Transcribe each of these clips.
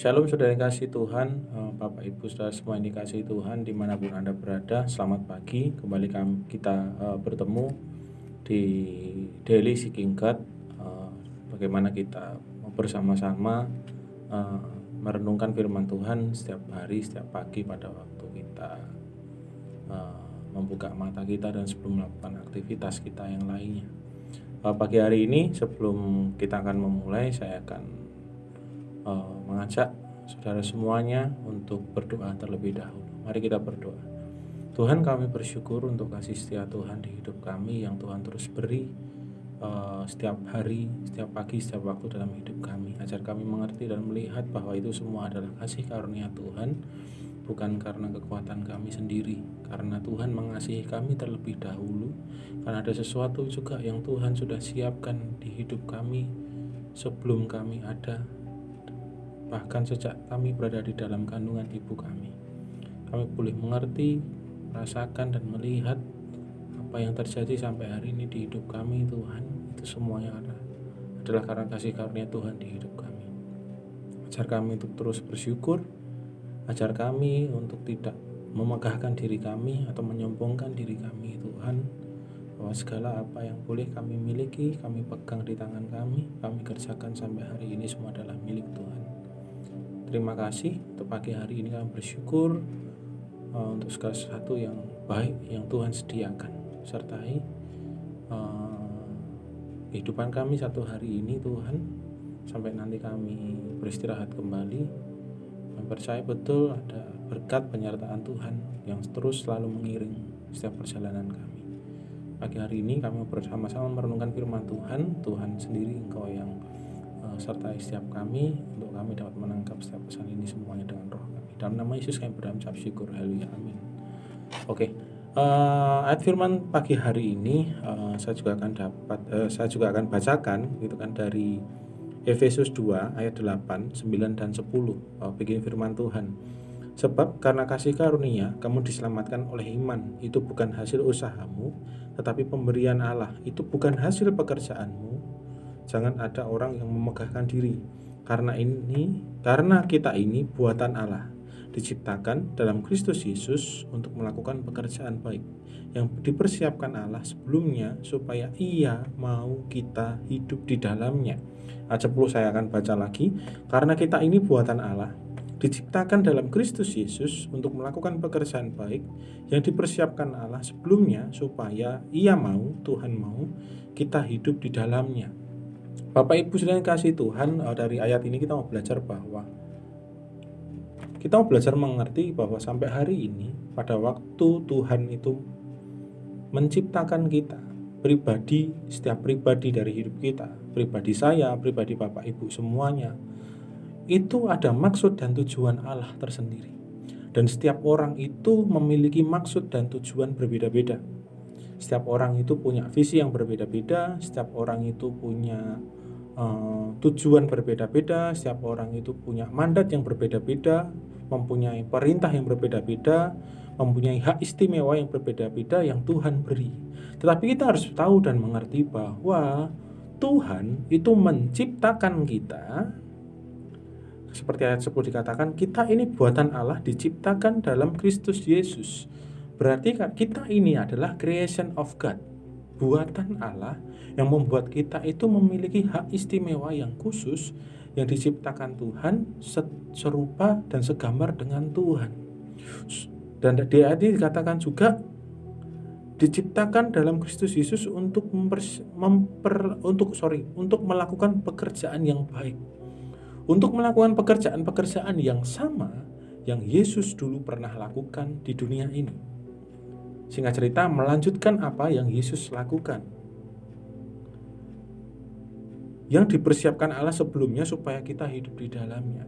Shalom saudara yang kasih Tuhan, Bapak Ibu saudara semua yang dikasihi Tuhan dimanapun Anda berada. Selamat pagi, kembali kita bertemu di Daily Seeking God. Bagaimana kita bersama-sama uh, merenungkan firman Tuhan setiap hari, setiap pagi pada waktu kita membuka mata kita dan sebelum melakukan aktivitas kita yang lainnya. Pagi hari ini sebelum kita akan memulai, saya akan mengajak saudara semuanya untuk berdoa terlebih dahulu. Mari kita berdoa. Tuhan, kami bersyukur untuk kasih setia Tuhan di hidup kami yang Tuhan terus beri setiap hari, setiap pagi, setiap waktu dalam hidup kami. Ajar kami mengerti dan melihat bahwa itu semua adalah kasih karunia Tuhan, bukan karena kekuatan kami sendiri, karena Tuhan mengasihi kami terlebih dahulu, karena ada sesuatu juga yang Tuhan sudah siapkan di hidup kami sebelum kami ada, bahkan sejak kami berada di dalam kandungan ibu kami. Kami boleh mengerti, merasakan dan melihat apa yang terjadi sampai hari ini di hidup kami. Tuhan, itu semuanya adalah karena kasih karunia Tuhan di hidup kami. Ajar kami untuk terus bersyukur, ajar kami untuk tidak memegahkan diri kami atau menyombongkan diri kami, Tuhan, bahwa segala apa yang boleh kami miliki, kami pegang di tangan kami kerjakan sampai hari ini semua adalah milik Tuhan. Terima kasih untuk pagi hari ini, kami bersyukur untuk segala sesuatu yang baik yang Tuhan sediakan. Sertai kehidupan kami satu hari ini, Tuhan, sampai nanti kami beristirahat kembali. Kami percaya betul ada berkat penyertaan Tuhan yang terus selalu mengiring setiap perjalanan kami. Pagi hari ini kami bersama-sama merenungkan firman Tuhan. Tuhan sendiri Engkau yang sertai setiap kami, untuk kami dapat menangkap setiap pesan ini semuanya dengan roh kami. Dalam nama Yesus kami berucap syukur, haleluya, amin. Oke, ayat firman pagi hari ini saya juga akan bacakan gitu kan, dari Efesus 2 ayat 8, 9 dan 10. Begini firman Tuhan. Sebab karena kasih karunia kamu diselamatkan oleh iman, itu bukan hasil usahamu, tetapi pemberian Allah. Itu bukan hasil pekerjaanmu. Jangan ada orang yang memegahkan diri. Karena kita ini buatan Allah, diciptakan dalam Kristus Yesus untuk melakukan pekerjaan baik yang dipersiapkan Allah sebelumnya supaya Ia mau kita hidup di dalamnya. Ayat 10 saya akan baca lagi. Karena kita ini buatan Allah, diciptakan dalam Kristus Yesus untuk melakukan pekerjaan baik yang dipersiapkan Allah sebelumnya supaya Tuhan mau kita hidup di dalamnya. Bapak Ibu saudara yang kasih Tuhan, dari ayat ini kita mau belajar mengerti bahwa sampai hari ini, pada waktu Tuhan itu menciptakan kita pribadi, setiap pribadi dari hidup kita, pribadi saya, pribadi Bapak Ibu semuanya, itu ada maksud dan tujuan Allah tersendiri. Dan setiap orang itu memiliki maksud dan tujuan berbeda-beda. Setiap orang itu punya visi yang berbeda-beda, setiap orang itu punya tujuan berbeda-beda, setiap orang itu punya mandat yang berbeda-beda, mempunyai perintah yang berbeda-beda, mempunyai hak istimewa yang berbeda-beda yang Tuhan beri. Tetapi kita harus tahu dan mengerti bahwa Tuhan itu menciptakan kita, seperti ayat 10 dikatakan, kita ini buatan Allah, diciptakan dalam Kristus Yesus. Berarti kita ini adalah creation of God, buatan Allah yang membuat kita itu memiliki hak istimewa yang khusus yang diciptakan Tuhan serupa dan segambar dengan Tuhan. Dan di ayat ini dikatakan juga diciptakan dalam Kristus Yesus untuk melakukan pekerjaan yang baik, untuk melakukan pekerjaan yang sama yang Yesus dulu pernah lakukan di dunia ini. Singkat cerita, melanjutkan apa yang Yesus lakukan, yang dipersiapkan Allah sebelumnya supaya kita hidup di dalamnya,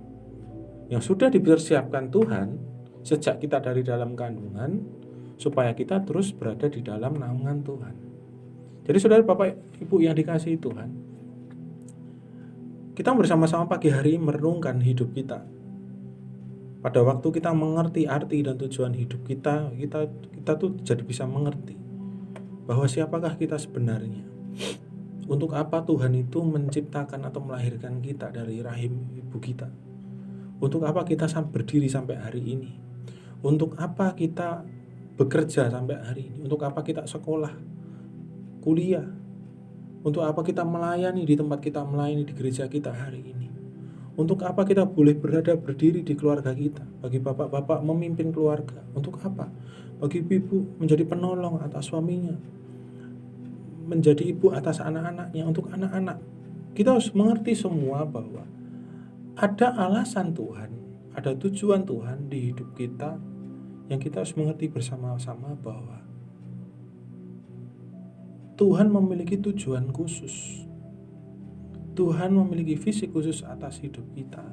yang sudah dipersiapkan Tuhan sejak kita dari dalam kandungan supaya kita terus berada di dalam naungan Tuhan. Jadi saudara Bapak Ibu yang dikasihi Tuhan, kita bersama-sama pagi hari merenungkan hidup kita. Pada waktu kita mengerti arti dan tujuan hidup kita tuh jadi bisa mengerti bahwa siapakah kita sebenarnya. Untuk apa Tuhan itu menciptakan atau melahirkan kita dari rahim ibu kita? Untuk apa kita berdiri sampai hari ini? Untuk apa kita bekerja sampai hari ini? Untuk apa kita sekolah, kuliah? Untuk apa kita melayani di tempat kita melayani di gereja kita hari ini? Untuk apa kita boleh berdiri di keluarga kita? Bagi bapak-bapak memimpin keluarga. Untuk apa? Bagi ibu menjadi penolong atas suaminya, menjadi ibu atas anak-anaknya. Untuk anak-anak, kita harus mengerti semua bahwa ada alasan Tuhan, ada tujuan Tuhan di hidup kita, yang kita harus mengerti bersama-sama bahwa Tuhan memiliki tujuan khusus. Tuhan memiliki visi khusus atas hidup kita,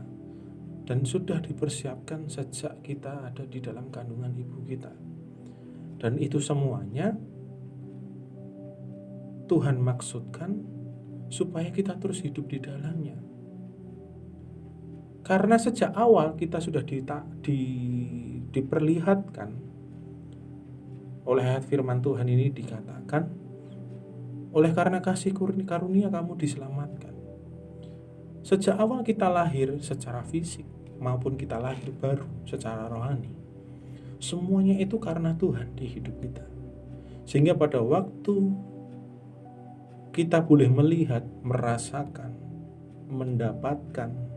dan sudah dipersiapkan sejak kita ada di dalam kandungan ibu kita. Dan itu semuanya Tuhan maksudkan supaya kita terus hidup di dalamnya. Karena sejak awal kita sudah diperlihatkan oleh ayat firman Tuhan ini, dikatakan, oleh karena kasih karunia kamu diselamatkan. Sejak awal kita lahir secara fisik maupun kita lahir baru secara rohani, semuanya itu karena Tuhan di hidup kita. Sehingga pada waktu kita boleh melihat, merasakan, mendapatkan,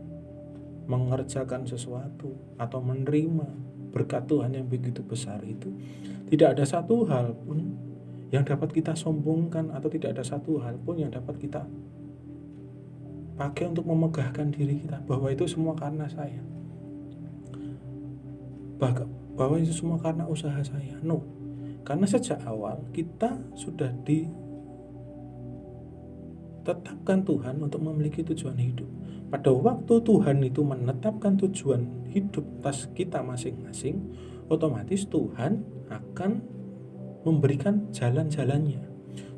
mengerjakan sesuatu atau menerima berkat Tuhan yang begitu besar itu, tidak ada satu hal pun yang dapat kita sombongkan, atau tidak ada satu hal pun yang dapat kita pakai untuk memegahkan diri kita bahwa itu semua karena saya, bahwa itu semua karena usaha saya. No, karena sejak awal kita sudah ditetapkan Tuhan untuk memiliki tujuan hidup. Pada waktu Tuhan itu menetapkan tujuan hidup atas kita masing-masing, otomatis Tuhan akan memberikan jalan-jalannya.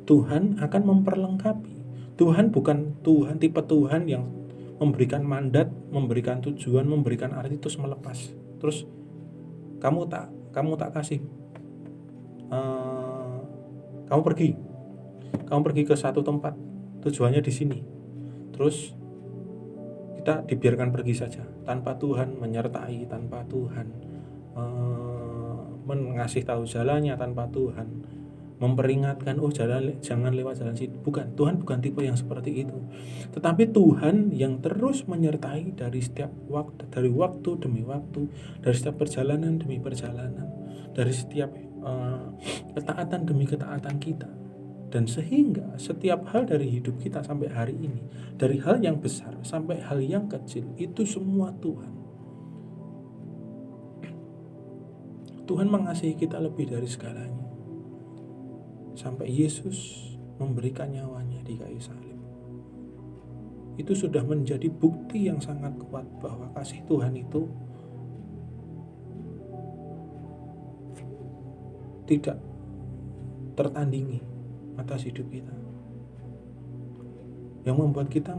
Tuhan akan memperlengkapi. Tuhan bukan tipe Tuhan yang memberikan mandat, memberikan tujuan, memberikan arti terus melepas. Terus kamu tak kasih, kamu pergi ke satu tempat, tujuannya di sini. Terus kita dibiarkan pergi saja tanpa Tuhan menyertai, tanpa Tuhan mengasih tahu jalannya, tanpa Tuhan memperingatkan, jangan lewat jalan sini. Tuhan bukan tipe yang seperti itu. Tetapi Tuhan yang terus menyertai dari setiap waktu, dari waktu demi waktu, dari setiap perjalanan demi perjalanan, dari setiap ketaatan demi ketaatan kita. Dan sehingga setiap hal dari hidup kita sampai hari ini, dari hal yang besar sampai hal yang kecil, itu semua Tuhan. Tuhan mengasihi kita lebih dari segalanya, sampai Yesus memberikan nyawanya di kayu salib. Itu sudah menjadi bukti yang sangat kuat bahwa kasih Tuhan itu tidak tertandingi atas hidup kita, yang membuat kita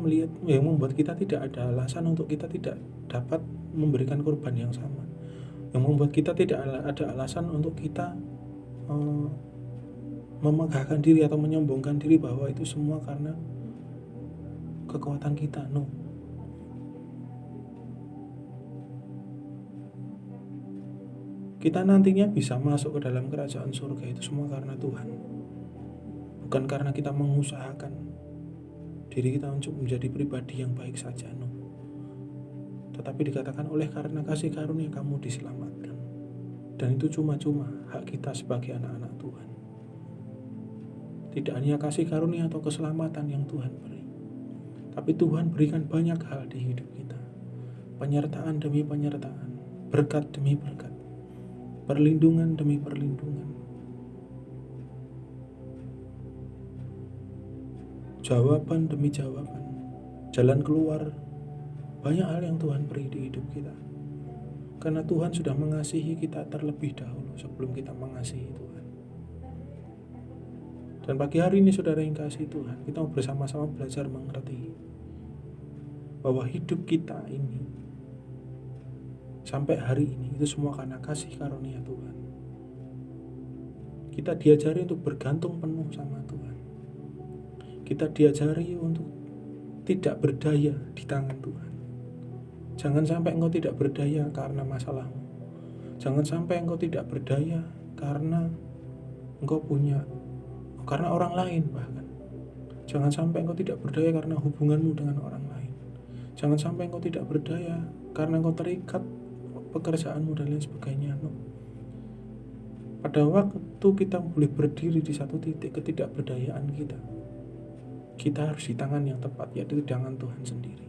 tidak ada alasan untuk kita tidak dapat memberikan korban yang sama, yang membuat kita tidak ada alasan untuk kita memegahkan diri atau menyombongkan diri bahwa itu semua karena kekuatan kita. No, kita nantinya bisa masuk ke dalam kerajaan surga itu semua karena Tuhan. Bukan karena kita mengusahakan diri kita untuk menjadi pribadi yang baik saja, no. Tetapi dikatakan oleh karena kasih karunia kamu diselamatkan. Dan itu cuma-cuma hak kita sebagai anak-anak Tuhan. Tidak hanya kasih karunia atau keselamatan yang Tuhan beri, tapi Tuhan berikan banyak hal di hidup kita. Penyertaan demi penyertaan, berkat demi berkat, perlindungan demi perlindungan, jawaban demi jawaban, jalan keluar, banyak hal yang Tuhan beri di hidup kita. Karena Tuhan sudah mengasihi kita terlebih dahulu sebelum kita mengasihi Tuhan. Dan pagi hari ini saudara yang kasih Tuhan, kita mau bersama-sama belajar mengerti bahwa hidup kita ini sampai hari ini itu semua karena kasih karunia Tuhan. Kita diajari untuk bergantung penuh sama Tuhan. Kita diajari untuk tidak berdaya di tangan Tuhan. Jangan sampai engkau tidak berdaya karena masalahmu. Jangan sampai engkau tidak berdaya karena engkau karena orang lain bahkan. Jangan sampai engkau tidak berdaya karena hubunganmu dengan orang lain. Jangan sampai engkau tidak berdaya karena engkau terikat pekerjaanmu dan lain sebagainya. No. Pada waktu kita boleh berdiri di satu titik ketidakberdayaan kita harus di tangan yang tepat, yaitu di tangan Tuhan sendiri.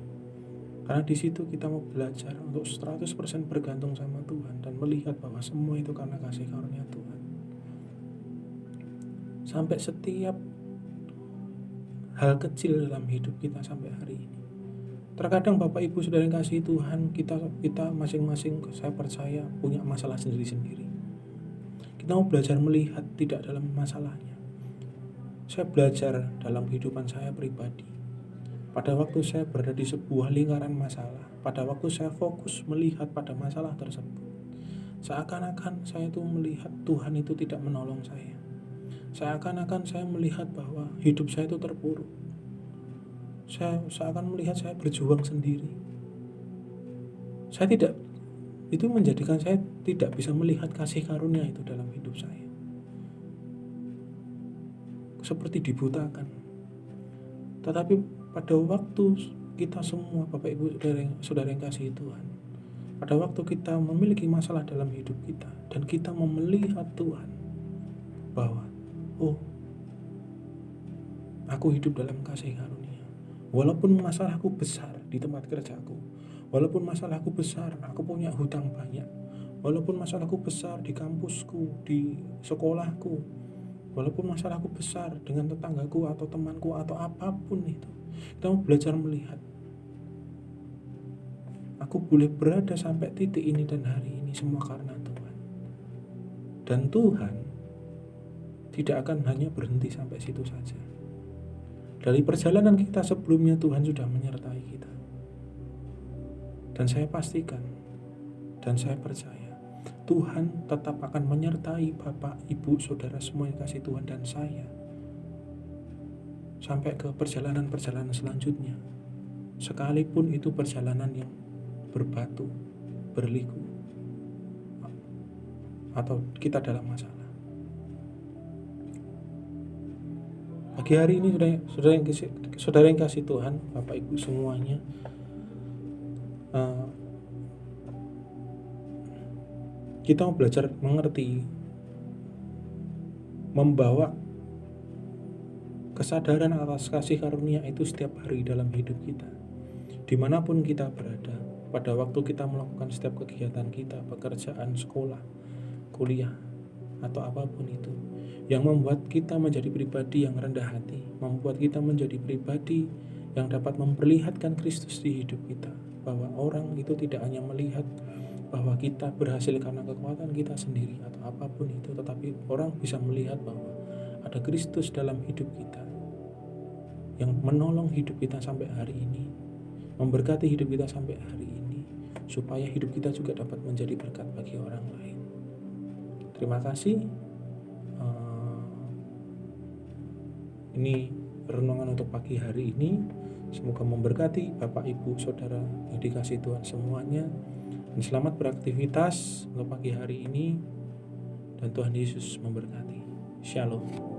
Karena di situ kita mau belajar untuk 100% bergantung sama Tuhan dan melihat bahwa semua itu karena kasih karunia Tuhan. Sampai setiap hal kecil dalam hidup kita sampai hari ini. Terkadang Bapak Ibu Saudara yang kasih Tuhan, kita masing-masing, saya percaya, punya masalah sendiri-sendiri. Kita mau belajar melihat tidak dalam masalahnya. Saya belajar dalam kehidupan saya pribadi. Pada waktu saya berada di sebuah lingkaran masalah, pada waktu saya fokus melihat pada masalah tersebut, seakan-akan saya itu melihat Tuhan itu tidak menolong saya. Seakan-akan saya melihat bahwa hidup saya itu terpuruk. Saya seakan melihat saya berjuang sendiri. Itu menjadikan saya tidak bisa melihat kasih karunia itu dalam hidup saya. Seperti dibutakan. Tetapi pada waktu kita semua, Bapak Ibu Saudara yang kasih Tuhan, pada waktu kita memiliki masalah dalam hidup kita dan kita melihat Tuhan bahwa aku hidup dalam kasih karunia. Walaupun masalahku besar di tempat kerjaku, walaupun masalahku besar, aku punya hutang banyak, walaupun masalahku besar di kampusku, di sekolahku, walaupun masalahku besar dengan tetanggaku atau temanku atau apapun itu, kita mau belajar melihat aku boleh berada sampai titik ini dan hari ini semua karena Tuhan. Dan Tuhan tidak akan hanya berhenti sampai situ saja. Dari perjalanan kita sebelumnya Tuhan sudah menyertai kita. Dan saya pastikan dan saya percaya Tuhan tetap akan menyertai Bapak, Ibu, Saudara semua yang kasih Tuhan dan saya sampai ke perjalanan-perjalanan selanjutnya. Sekalipun itu perjalanan yang berbatu, berliku, atau kita dalam masalah. Pagi hari ini saudara yang kasih Tuhan, Bapak Ibu semuanya, kita mau belajar mengerti, membawa kesadaran atas kasih karunia itu setiap hari dalam hidup kita. Dimanapun kita berada, pada waktu kita melakukan setiap kegiatan kita, pekerjaan, sekolah, kuliah, atau apapun itu, yang membuat kita menjadi pribadi yang rendah hati, membuat kita menjadi pribadi yang dapat memperlihatkan Kristus di hidup kita, bahwa orang itu tidak hanya melihat bahwa kita berhasil karena kekuatan kita sendiri atau apapun itu, tetapi orang bisa melihat bahwa ada Kristus dalam hidup kita yang menolong hidup kita sampai hari ini, memberkati hidup kita sampai hari ini, supaya hidup kita juga dapat menjadi berkat bagi orang lain. Terima kasih. Ini renungan untuk pagi hari ini. Semoga memberkati Bapak, Ibu, Saudara yang dikasih Tuhan semuanya. Dan selamat beraktivitas untuk pagi hari ini. Dan Tuhan Yesus memberkati. Shalom.